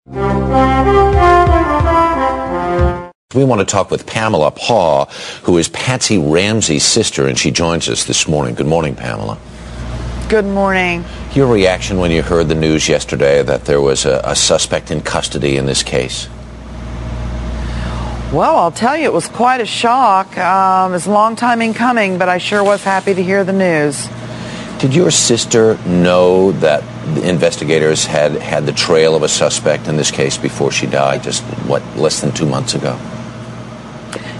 We want to talk with Pamela Paugh, who is Patsy Ramsey's sister, and she joins us this morning. Good morning, Pamela. Good morning. Your reaction when you heard the news yesterday that there was a suspect in custody in this case? Well, I'll tell you, it was quite a shock. It was a long time in coming, but I sure was happy to hear the news. Did your sister know that the investigators had the trail of a suspect in this case before she died, just, less than 2 months ago?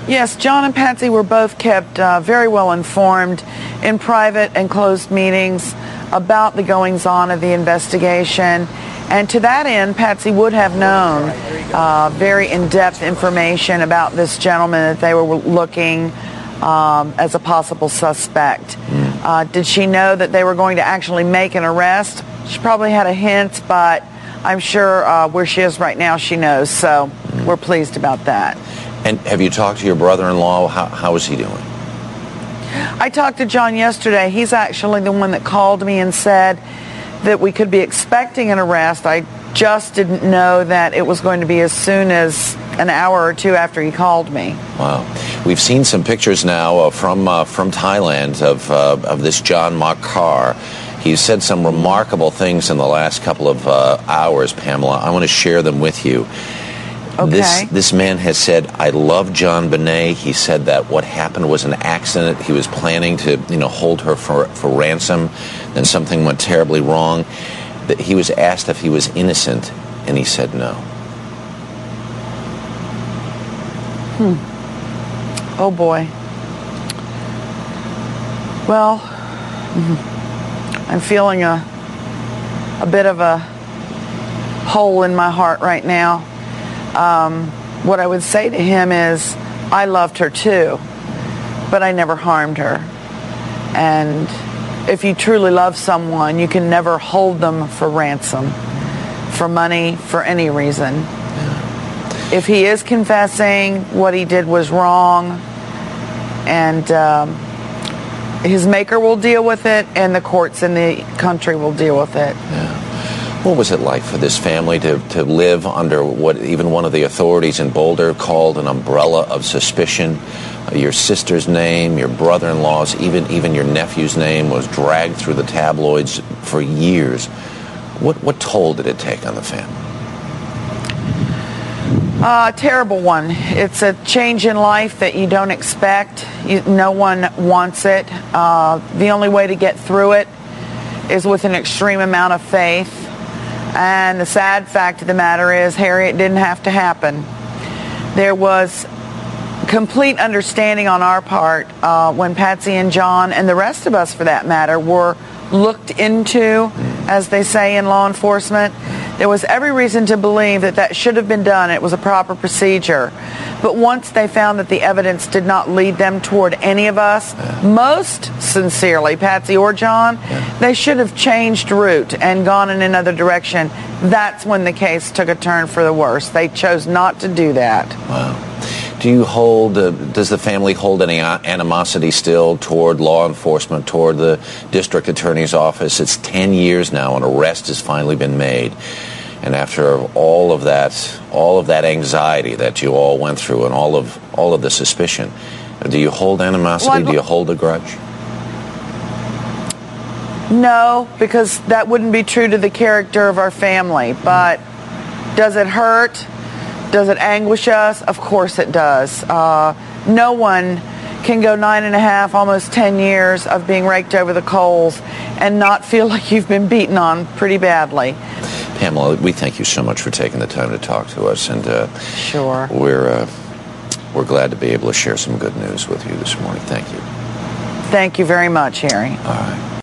Yes, John and Patsy were both kept very well informed in private and closed meetings about the goings-on of the investigation. And to that end, Patsy would have known very in-depth information about this gentleman that they were looking as a possible suspect. Did she know that they were going to actually make an arrest? She probably had a hint, but I'm sure where she is right now she knows, so we're pleased about that. And have you talked to your brother-in-law? How is he doing? I talked to John yesterday. He's actually the one that called me and said that we could be expecting an arrest. I just didn't know that it was going to be as soon as an hour or two after he called me. Wow. We've seen some pictures now from Thailand of this John Mark Karr. He's said some remarkable things in the last couple of hours, Pamela. I want to share them with you. Okay. This man has said, "I love JonBenet's." He said that what happened was an accident. He was planning to, hold her for ransom. Then something went terribly wrong. That he was asked if he was innocent, and he said no. Oh boy. Well, I'm feeling a bit of a hole in my heart right now. What I would say to him is, I loved her too, but I never harmed her. And if you truly love someone, you can never hold them for ransom, for money, for any reason. If he is confessing, what he did was wrong, and his maker will deal with it, and the courts in the country will deal with it. Yeah. What was it like for this family to live under what even one of the authorities in Boulder called an umbrella of suspicion? Your sister's name, your brother-in-law's, even your nephew's name was dragged through the tabloids for years. What toll did it take on the family? A terrible one. It's a change in life that you don't expect. No one wants it. The only way to get through it is with an extreme amount of faith. And the sad fact of the matter is, Harry, it didn't have to happen. There was complete understanding on our part when Patsy and John, and the rest of us for that matter, were looked into, as they say in law enforcement. There was every reason to believe that should have been done. It was a proper procedure. But once they found that the evidence did not lead them toward any of us, most sincerely, Patsy or John, they should have changed route and gone in another direction. That's when the case took a turn for the worse. They chose not to do that. Wow. Does the family hold any animosity still toward law enforcement, toward the district attorney's office? It's 10 years now, an arrest has finally been made. And after all of that anxiety that you all went through and all of the suspicion, do you hold animosity? Do you hold a grudge? No, because that wouldn't be true to the character of our family. But does it hurt? Does it anguish us? Of course it does. No one can go 9.5, almost 10 years of being raked over the coals and not feel like you've been beaten on pretty badly. Pamela, we thank you so much for taking the time to talk to us, and sure, we're glad to be able to share some good news with you this morning. Thank you. Thank you very much, Harry. All right.